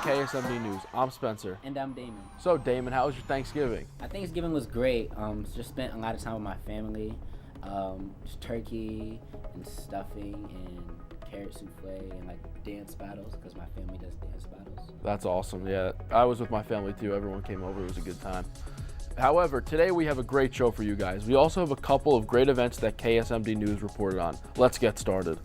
KSMD News. I'm Spencer. And I'm Damon. So Damon, how was your Thanksgiving? My Thanksgiving was great. Just spent a lot of time with my family. Just turkey and stuffing and carrot souffle and like dance battles because my family does dance battles. That's awesome. Yeah, I was with my family too. Everyone came over. It was a good time. However, today we have a great show for you guys. We also have a couple of great events that KSMD News reported on. Let's get started.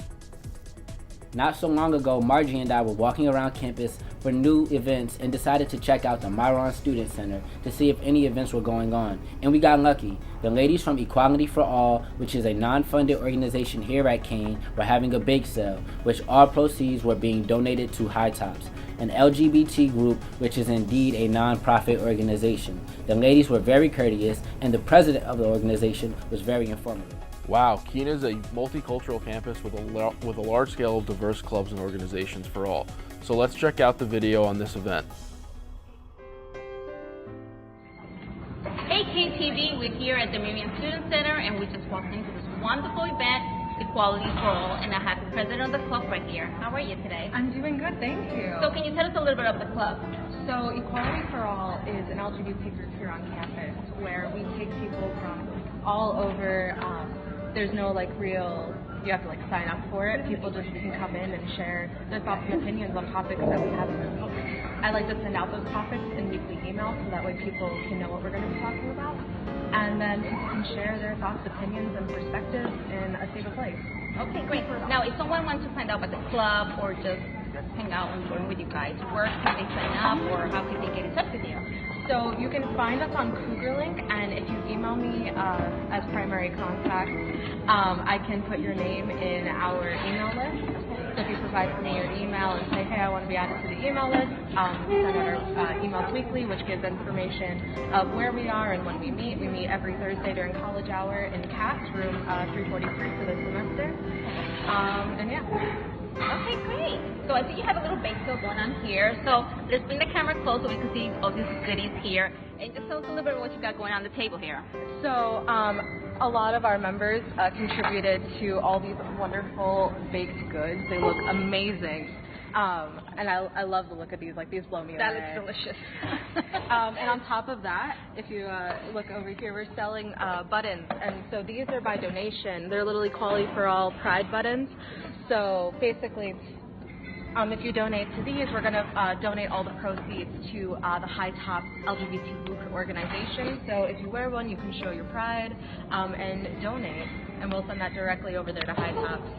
Not so long ago, Margie and I were walking around campus for new events and decided to check out the Myron Student Center to see if any events were going on. And we got lucky. The ladies from Equality for All, which is a non-funded organization here at Kane, were having a bake sale, which all proceeds were being donated to High Tops, an LGBT group which is indeed a non-profit organization. The ladies were very courteous, and the president of the organization was very informative. Wow, Keene is a multicultural campus with a large scale of diverse clubs and organizations for all. So let's check out the video on this event. Hey KTV, we're here at the Myron Student Center and we just walked into this wonderful event, Equality for All, and I have the president of the club right here. How are you today? I'm doing good, thank you. So can you tell us a little bit about the club? So Equality for All is an LGBT group here on campus where we take people from all over. There's no you have to sign up for it. People just can come in and share their thoughts and opinions on topics that we have in the book. I like to send out those topics in weekly emails so that way people can know what we're going to be talking about. And then people can share their thoughts, opinions, and perspectives in a safe place. Okay, great. Now, if someone wants to find out about the club or just hang out and join with you guys, where can they sign up or how can they get in touch with you? So you can find us on CougarLink, and if you email me as primary contact, I can put your name in our email list. So if you provide me your email and say, hey, I want to be added to the email list, we send out our emails weekly, which gives information of where we are and when we meet. We meet every Thursday during college hour in CAS, room 343 for the semester. And yeah. Okay, great. So I see you have a little bake sale going on here. So let's bring the camera close so we can see all these goodies here. And just tell us a little bit of what you got going on the table here. So a lot of our members contributed to all these wonderful baked goods. They look amazing. And I love the look of these. These blow me away. That looks delicious. And on top of that, if you look over here, we're selling buttons. And so these are by donation. They're literally Equality for All Pride buttons. So basically, if you donate to these, we're going to donate all the proceeds to the High Tops LGBT group organization. So if you wear one, you can show your pride and donate. And we'll send that directly over there to High Tops,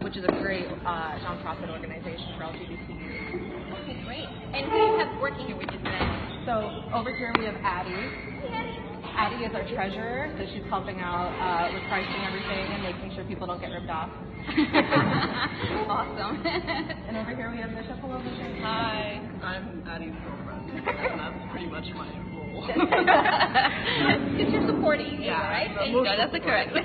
which is a great nonprofit organization for LGBT youth. Okay, great. And who do you have working here with you today? So over here we have Addie. Hey, Addie. Addie is our treasurer, so she's helping out with pricing everything and making sure people don't get ripped off. Awesome. And over here we have Bishop. Hello, Bishop. Hi, I'm Addie's girlfriend, and that's pretty much my role. It's your supporting, right? There you go, that's the correct.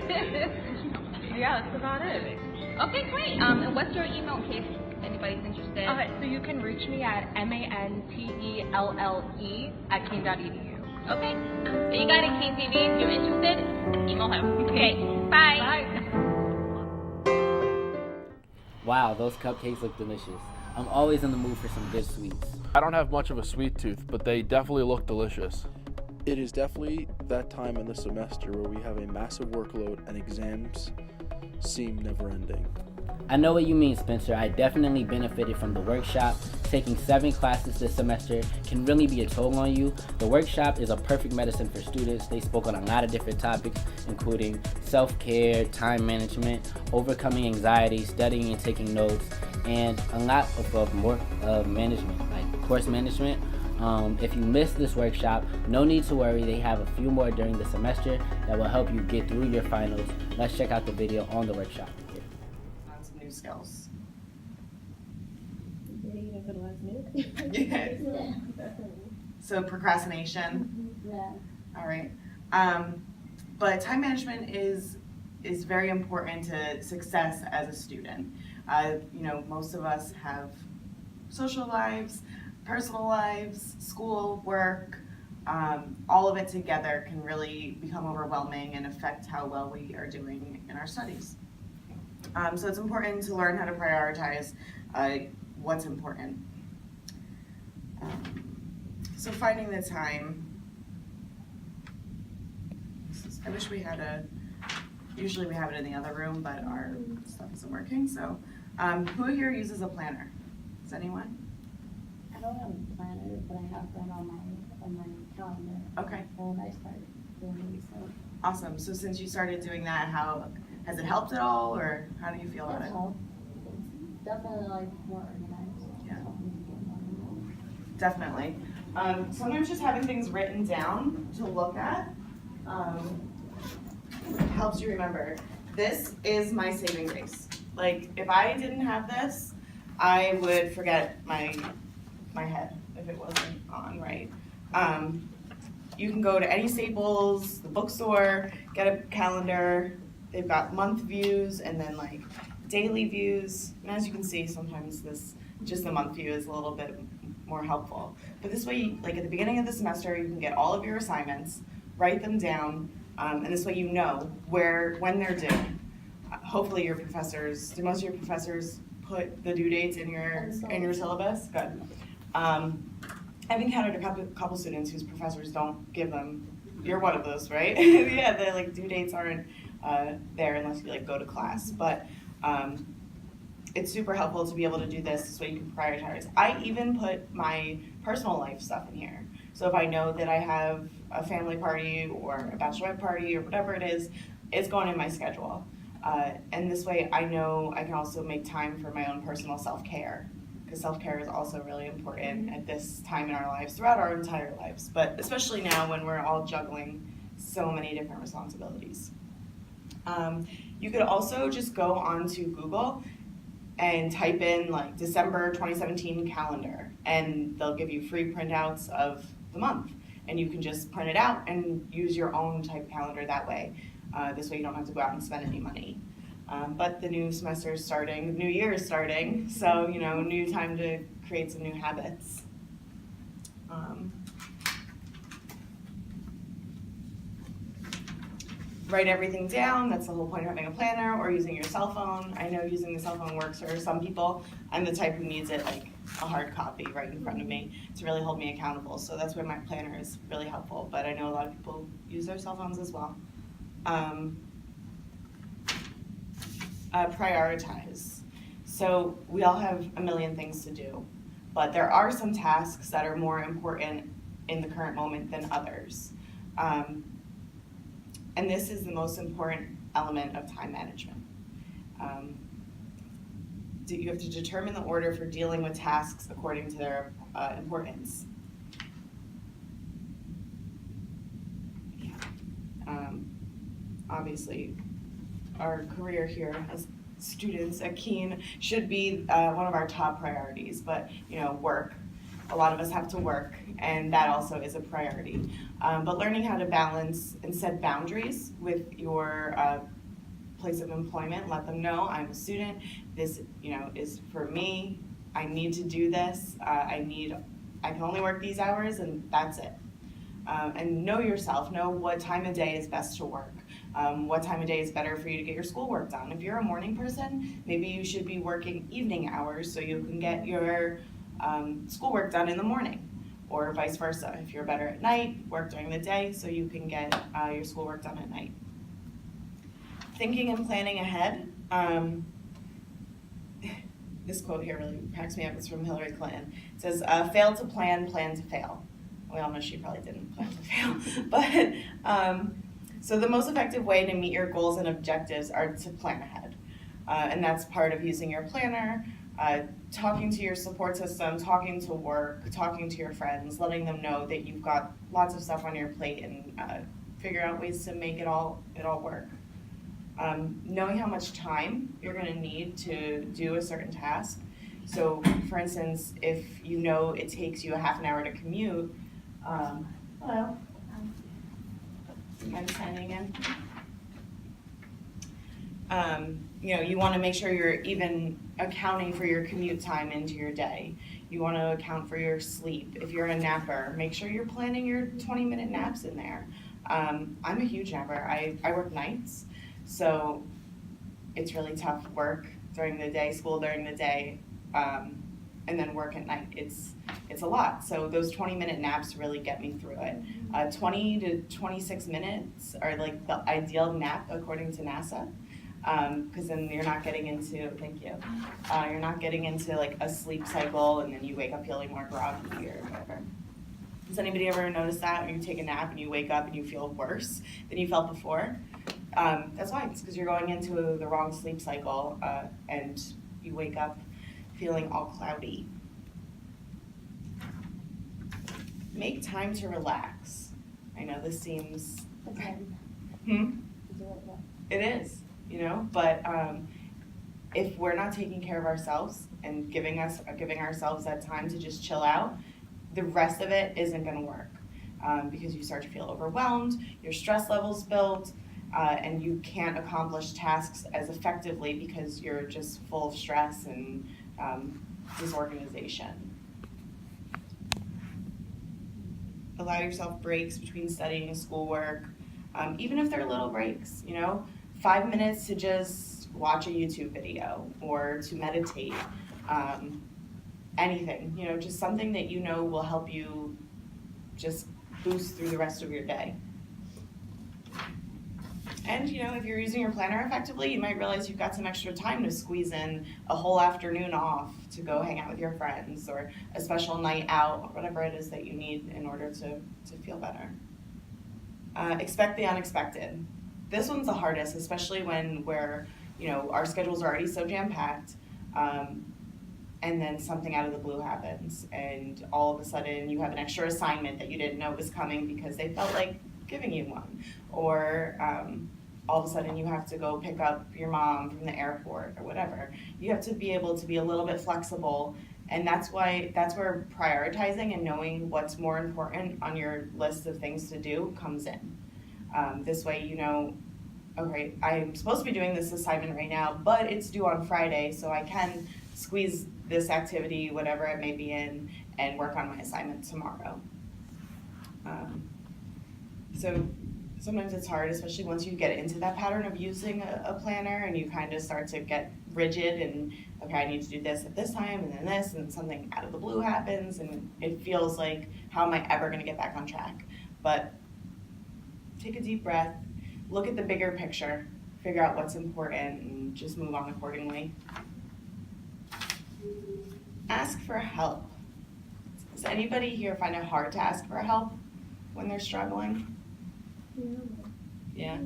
Yeah, that's about it. Okay, great. And what's your email in case anybody's interested? So you can reach me at mantelle@kane.edu. Okay. So you got it, KTV. If you're interested, email him. Okay. Bye. Bye. Wow, those cupcakes look delicious. I'm always in the mood for some good sweets. I don't have much of a sweet tooth, but they definitely look delicious. It is definitely that time in the semester where we have a massive workload and exams seem never ending. I know what you mean, Spencer. I definitely benefited from the workshop. Taking 7 classes this semester can really be a toll on you. The workshop is a perfect medicine for students. They spoke on a lot of different topics, including self-care, time management, overcoming anxiety, studying and taking notes, and a lot of more management, like course management. If you missed this workshop, no need to worry. They have a few more during the semester that will help you get through your finals. Let's check out the video on the workshop. New skills. Yeah. So procrastination. Yeah. All right. But time management is very important to success as a student. Most of us have social lives, personal lives, school, work. All of it together can really become overwhelming and affect how well we are doing in our studies. So it's important to learn how to prioritize what's important. So finding the time, I wish we had usually we have it in the other room, but our stuff isn't working, so. Who here uses a planner? Does anyone? I don't have a planner, but I have that on my calendar. Okay, And I started doing it, so awesome. So since you started doing that, how, has it helped at all, or how do you feel about it's it? helped. It's definitely like more organized. Yeah. It's helped me to get more organized. Definitely. Sometimes just having things written down to look at helps you remember. This is my saving grace. Like, if I didn't have this, I would forget my head if it wasn't on right. You can go to any Staples, the bookstore, get a calendar. They've got month views and then like daily views. And as you can see, sometimes just the month view is a little bit more helpful. But this way, like at the beginning of the semester, you can get all of your assignments, write them down, and this way you know when they're due. Hopefully your professors, do most of your professors put the due dates in your syllabus? Good. I've encountered a couple students whose professors don't give them, you're one of those, right? Yeah, they're like due dates aren't there unless you like go to class. But it's super helpful to be able to do this so you can prioritize. I even put my personal life stuff in here. So if I know that I have a family party or a bachelorette party or whatever it is, it's going in my schedule. And this way I know I can also make time for my own personal self-care, because self-care is also really important at this time in our lives, throughout our entire lives, but especially now when we're all juggling so many different responsibilities. You could also just go onto Google and type in like December 2017 calendar, and they'll give you free printouts of the month, and you can just print it out and use your own type calendar that way. This way you don't have to go out and spend any money. But the new semester is starting, the new year is starting, so new time to create some new habits. Write everything down. That's the whole point of having a planner, or using your cell phone. I know using the cell phone works for some people. I'm the type who needs it like a hard copy right in front of me to really hold me accountable. So that's where my planner is really helpful. But I know a lot of people use their cell phones as well. Prioritize. So we all have a million things to do, but there are some tasks that are more important in the current moment than others. And this is the most important element of time management. You have to determine the order for dealing with tasks according to their importance. Obviously, our career here as students at Keene should be one of our top priorities, but work. A lot of us have to work, and that also is a priority. But learning how to balance and set boundaries with your place of employment, let them know I'm a student, this is for me, I need to do this, I can only work these hours and that's it. And know yourself, know what time of day is best to work. What time of day is better for you to get your schoolwork done. If you're a morning person, maybe you should be working evening hours so you can get your schoolwork done in the morning, or vice versa. If you're better at night, work during the day so you can get your schoolwork done at night. Thinking and planning ahead. This quote here really cracks me up. It's from Hillary Clinton. It says, fail to plan, plan to fail. We all know she probably didn't plan to fail, but so the most effective way to meet your goals and objectives are to plan ahead. And that's part of using your planner, talking to your support system, talking to work, talking to your friends, letting them know that you've got lots of stuff on your plate, and figure out ways to make it all work. Knowing how much time you're going to need to do a certain task. So, for instance, if you know it takes you a half an hour to commute, hello, I'm signing in. You want to make sure you're even accounting for your commute time into your day. You want to account for your sleep. If you're a napper, make sure you're planning your 20-minute naps in there. I'm a huge napper. I work nights, so it's really tough work during the day, school during the day, and then work at night. It's it's a lot. So those 20-minute naps really get me through it. 20 to 26 minutes are like the ideal nap according to NASA. Because then you're not getting into, thank you, you're not getting into like a sleep cycle and then you wake up feeling more groggy or whatever. Has anybody ever noticed that when you take a nap and you wake up and you feel worse than you felt before? That's why. It's because you're going into the wrong sleep cycle and you wake up feeling all cloudy. Make time to relax. I know this seems... It's heavy. Hmm? Do it well. It is, you know, but if we're not taking care of ourselves and giving ourselves that time to just chill out, the rest of it isn't going to work because you start to feel overwhelmed, your stress levels build, and you can't accomplish tasks as effectively because you're just full of stress and disorganization. Allow yourself breaks between studying and schoolwork, even if they're little breaks, you know, 5 minutes to just watch a YouTube video or to meditate, anything, you know, just something that you know will help you just boost through the rest of your day. And, you know, if you're using your planner effectively, you might realize you've got some extra time to squeeze in a whole afternoon off to go hang out with your friends or a special night out, or whatever it is that you need in order to feel better. Expect the unexpected. This one's the hardest, especially when our schedules are already so jam-packed, and then something out of the blue happens, and all of a sudden you have an extra assignment that you didn't know was coming because they felt like giving you one, or all of a sudden you have to go pick up your mom from the airport or whatever. You have to be able to be a little bit flexible, and that's where prioritizing and knowing what's more important on your list of things to do comes in. This way you know, okay, I'm supposed to be doing this assignment right now, but it's due on Friday, so I can squeeze this activity, whatever it may be in, and work on my assignment tomorrow. So sometimes it's hard, especially once you get into that pattern of using a planner and you kind of start to get rigid and, okay, I need to do this at this time and then this, and something out of the blue happens and it feels like, how am I ever gonna get back on track? But take a deep breath, look at the bigger picture, figure out what's important, and just move on accordingly. Ask for help. Does anybody here find it hard to ask for help when they're struggling? Yeah?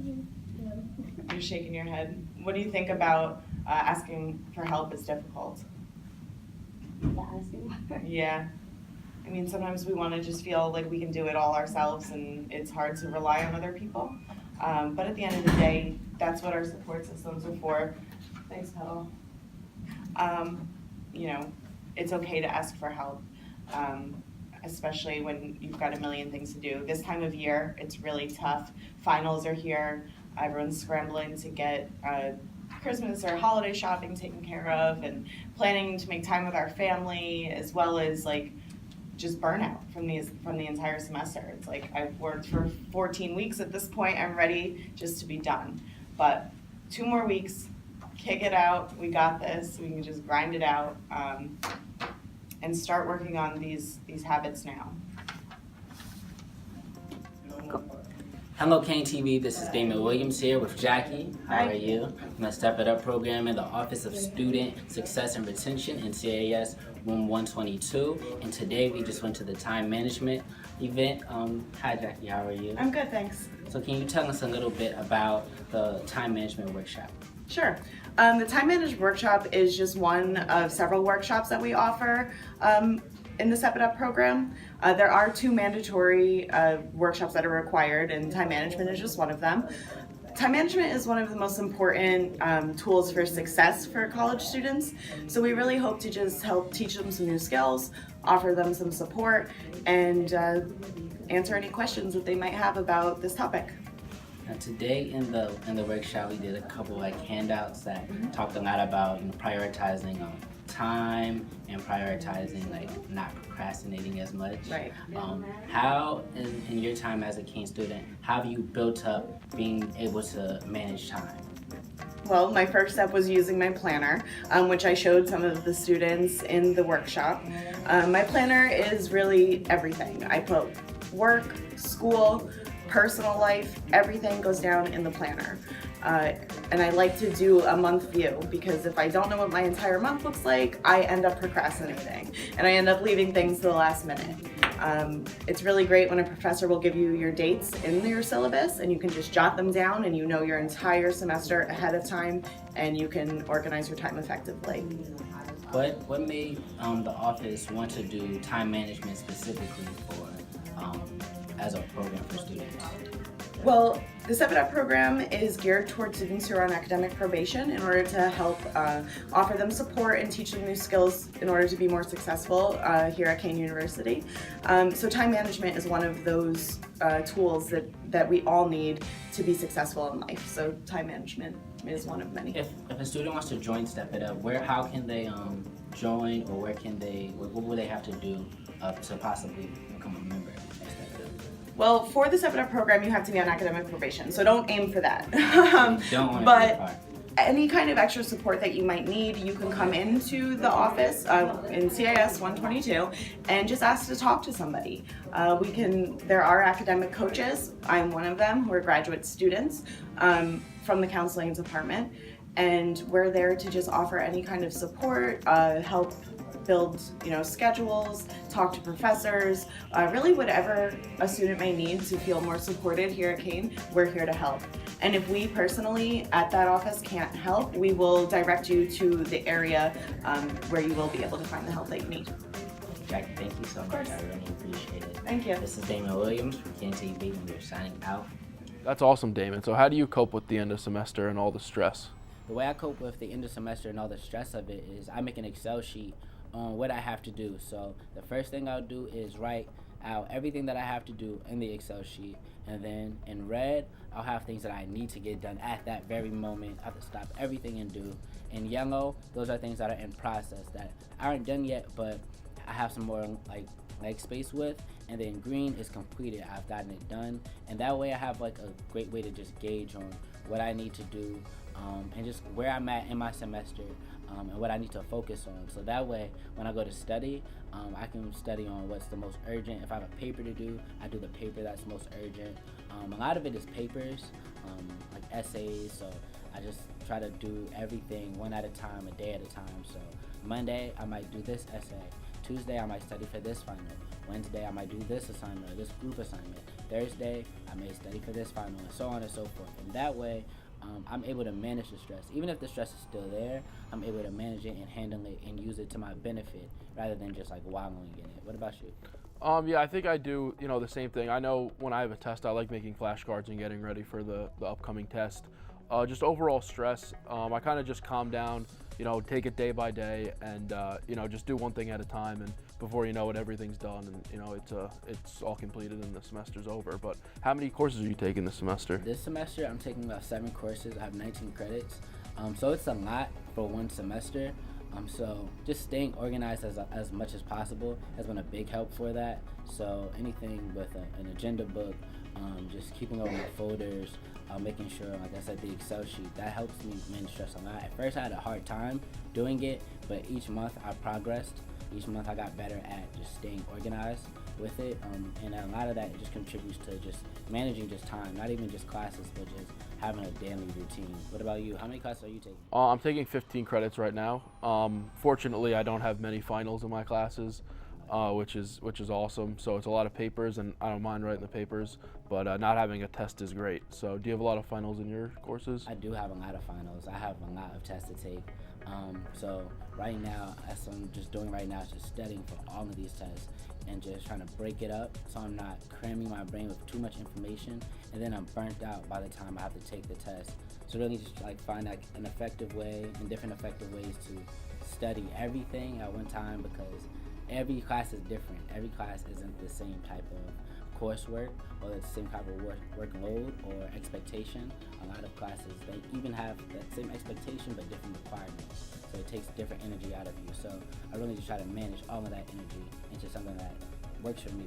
You're shaking your head. What do you think about asking for help is difficult? Yeah. I mean, sometimes we want to just feel like we can do it all ourselves and it's hard to rely on other people. But at the end of the day, that's what our support systems are for. Thanks, Petal. You know, it's okay to ask for help, especially when you've got a million things to do. This time of year, it's really tough. Finals are here. Everyone's scrambling to get Christmas or holiday shopping taken care of and planning to make time with our family, as well as like just burnout from the entire semester. It's like I've worked for 14 weeks at this point. I'm ready just to be done. But 2 more weeks, kick it out. We got this. We can just grind it out and start working on these habits now. Hello, KTV. This is Damon Williams here with Jackie. How are you? I'm a Step It Up program in the Office of Student Success and Retention in CAS Room 122. And today we just went to the time management event. Hi, Jackie. How are you? I'm good, thanks. So can you tell us a little bit about the time management workshop? Sure. The time management workshop is just one of several workshops that we offer in the Step It Up program. There are 2 mandatory workshops that are required, and time management is just one of them. Time management is one of the most important tools for success for college students. So we really hope to just help teach them some new skills, offer them some support, and answer any questions that they might have about this topic. Now today in the workshop we did a couple like handouts that talked a lot about prioritizing time and prioritizing like not procrastinating as much. Right. How in your time as a Keene student, how have you built up being able to manage time? Well, my first step was using my planner, which I showed some of the students in the workshop. My planner is really everything. I put work, school, personal life, everything goes down in the planner. And I like to do a month view, because if I don't know what my entire month looks like, I end up procrastinating and I end up leaving things to the last minute. It's really great when a professor will give you your dates in your syllabus and you can just jot them down and you know your entire semester ahead of time and you can organize your time effectively. What made the office want to do time management specifically for as a program for students? Well, the 7-Up program is geared towards students who are on academic probation in order to help offer them support and teach them new skills in order to be more successful here at Kane University. So time management is one of those tools that we all need to be successful in life. So time management is one of many. If a student wants to join Step It Up, how can they join, or what will they have to do to possibly become a member of Step It Up? Well, for the 7-Up program, you have to be on academic probation, so don't aim for that. But any kind of extra support that you might need, you can come into the office in CIS 122 and just ask to talk to somebody. There are academic coaches. I'm one of them. We're graduate students from the counseling department, and we're there to just offer any kind of support, help build schedules, talk to professors, really whatever a student may need to feel more supported here at Kane, we're here to help. And if we personally at that office can't help, we will direct you to the area where you will be able to find the help that you need. Jackie, thank you so much. I really appreciate it. Thank you. This is Damon Williams from KTV, and we're signing out. That's awesome, Damon. So how do you cope with the end of semester and all the stress? The way I cope with the end of semester and all the stress of it is I make an Excel sheet on what I have to do. So the first thing I'll do is write out everything that I have to do in the Excel sheet, and then in red I'll have things that I need to get done at that very moment. I have to stop everything and do. In yellow, those are things that are in process that aren't done yet, but I have some more like space with. And then green is completed, I've gotten it done, and that way I have a great way to just gauge on what I need to do and just where I'm at in my semester. And what I need to focus on. So that way, when I go to study, I can study on what's the most urgent. If I have a paper to do, I do the paper that's most urgent. A lot of it is papers, like essays, so I just try to do everything one at a time, a day at a time. So Monday, I might do this essay. Tuesday, I might study for this final. Wednesday, I might do this assignment or this group assignment. Thursday, I may study for this final, and so on and so forth. And that way, I'm able to manage the stress. Even if the stress is still there, I'm able to manage it and handle it and use it to my benefit rather than just wallowing in it. What about you? Yeah, I think I do, the same thing. I know when I have a test, I like making flashcards and getting ready for the upcoming test. Just overall stress, I kind of just calm down, take it day by day and, just do one thing at a time. And before you know it, everything's done and, it's all completed and the semester's over. But how many courses are you taking this semester? This semester, I'm taking about 7 courses. I have 19 credits. So it's a lot for one semester. So just staying organized as much as possible has been a big help for that. So anything with an agenda book, just keeping up with my folders, making sure, like I said, the Excel sheet, that helps me manage stress a lot. At first I had a hard time doing it, but each month I progressed. Each month I got better at just staying organized with it, and a lot of that just contributes to just managing just time, not even just classes, but just having a daily routine. What about you? How many classes are you taking? I'm taking 15 credits right now. Fortunately, I don't have many finals in my classes, which is awesome. So it's a lot of papers, and I don't mind writing the papers, but not having a test is great. So do you have a lot of finals in your courses? I do have a lot of finals. I have a lot of tests to take. So right now, that's what I'm just doing right now is just studying for all of these tests and just trying to break it up so I'm not cramming my brain with too much information, and then I'm burnt out by the time I have to take the test. So really just find an effective way and different effective ways to study everything at one time, because every class is different. Every class isn't the same type of coursework or the same type of workload or expectation. A lot of classes, they even have that same expectation but different requirements. So it takes different energy out of you. So I really just try to manage all of that energy into something that works for me.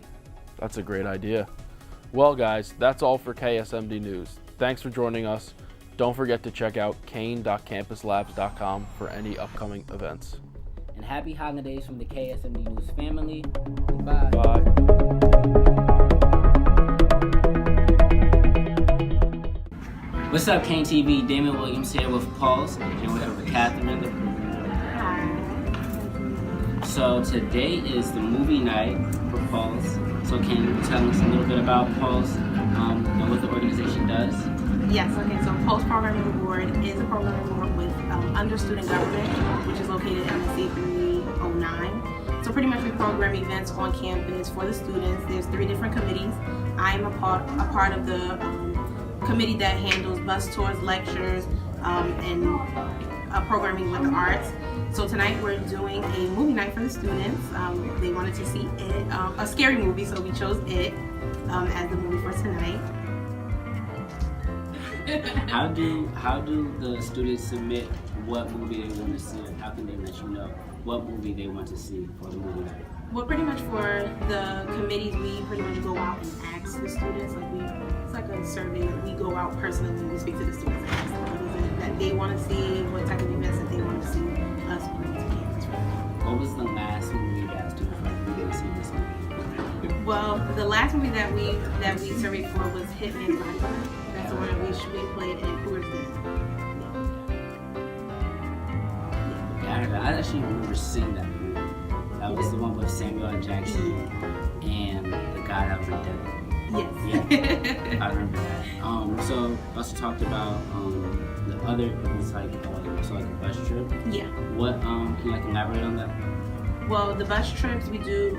That's a great idea. Well, guys, that's all for KSMD News. Thanks for joining us. Don't forget to check out kane.campuslabs.com for any upcoming events. And happy holidays from the KSMD News family. Bye. Bye. What's up, Kane TV? Damon Williams here with Pulse, and we're here with Catherine. So today is the movie night for Pulse. So can you tell us a little bit about Pulse and what the organization does? Yes, okay, so Pulse Programming Board is a programming board with under student government, which is located in MSC 309. So pretty much we program events on campus for the students. There's 3 different committees. I'm a part of the committee that handles bus tours, lectures, and programming with the arts. So tonight we're doing a movie night for the students. They wanted to see It, a scary movie, so we chose It as the movie for tonight. How do the students submit what movie they want to see? How can they let you know what movie they want to see for the movie night? Well, pretty much for the committees, we pretty much go out and ask the students. It's like a survey that we go out personally. We speak to the students and ask them what is it that they want to see, what type of events that they want to see us bring to campus. What was the last movie you guys did for you to see this movie? Well, the last movie that we surveyed for was Hitman's Bodyguard. That's the one that we played in Coors Den. Yeah, I actually remember seeing that movie. That was the one with Samuel L. Jackson and the guy that was the devil. Yes. Yeah, I remember that. So also talked about the other, it was like also like a bus trip. Yeah. What can you like elaborate on that? Well, the bus trips we do,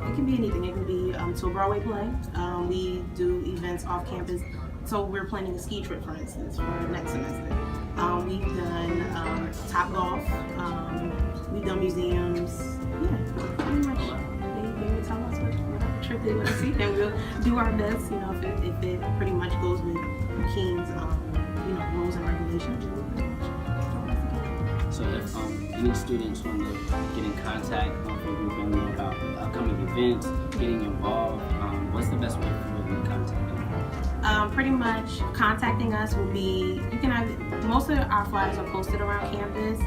it can be anything. It can be to a Broadway play. We do events off campus. So we're planning a ski trip, for instance, for next semester. We've done Top Golf. We've done museums. Yeah, pretty much. They would tell us what trip they want to see, and we'll do our best. You know, if it pretty much goes with Keen's, rules and regulations. We'll pretty much do our best to get it. So if any students want to get in contact with your group and know about upcoming events, getting involved, what's the best way for them to contact them? Pretty much contacting us will be, most of our flyers are posted around campus.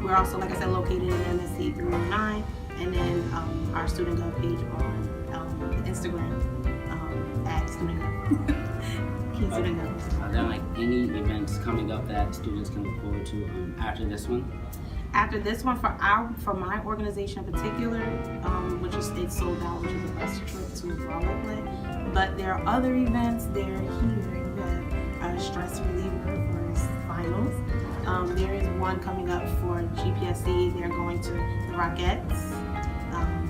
We're also, like I said, located in MSC 309, and then our student gov page on Instagram at student gov. Key student gov. Are there like any events coming up that students can look forward to after this one? After this one, for my organization in particular, which is it's sold out, which is a bus trip to a Broadway play. But there are other events. They're here. We have a stress reliever for finals. There is one coming up for GPSC. They're going to the Rockettes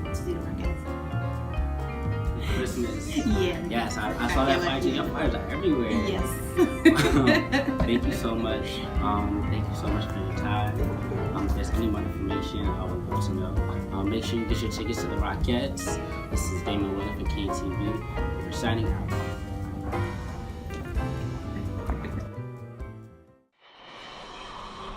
to see the Rockettes. Christmas. Yeah. Yes, I saw that flyer. Your flyers are everywhere. Yes. Thank you so much. Thank you so much for your time. If there's any more information, I would love to know. Make sure you get your tickets to the Rockettes. This is Damon Williams from Kane TV. We're signing out.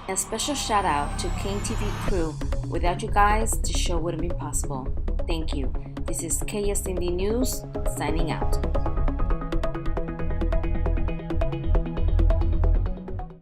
A special shout out to Kane TV crew. Without you guys, the show wouldn't be possible. Thank you. This is KSMD News, signing out.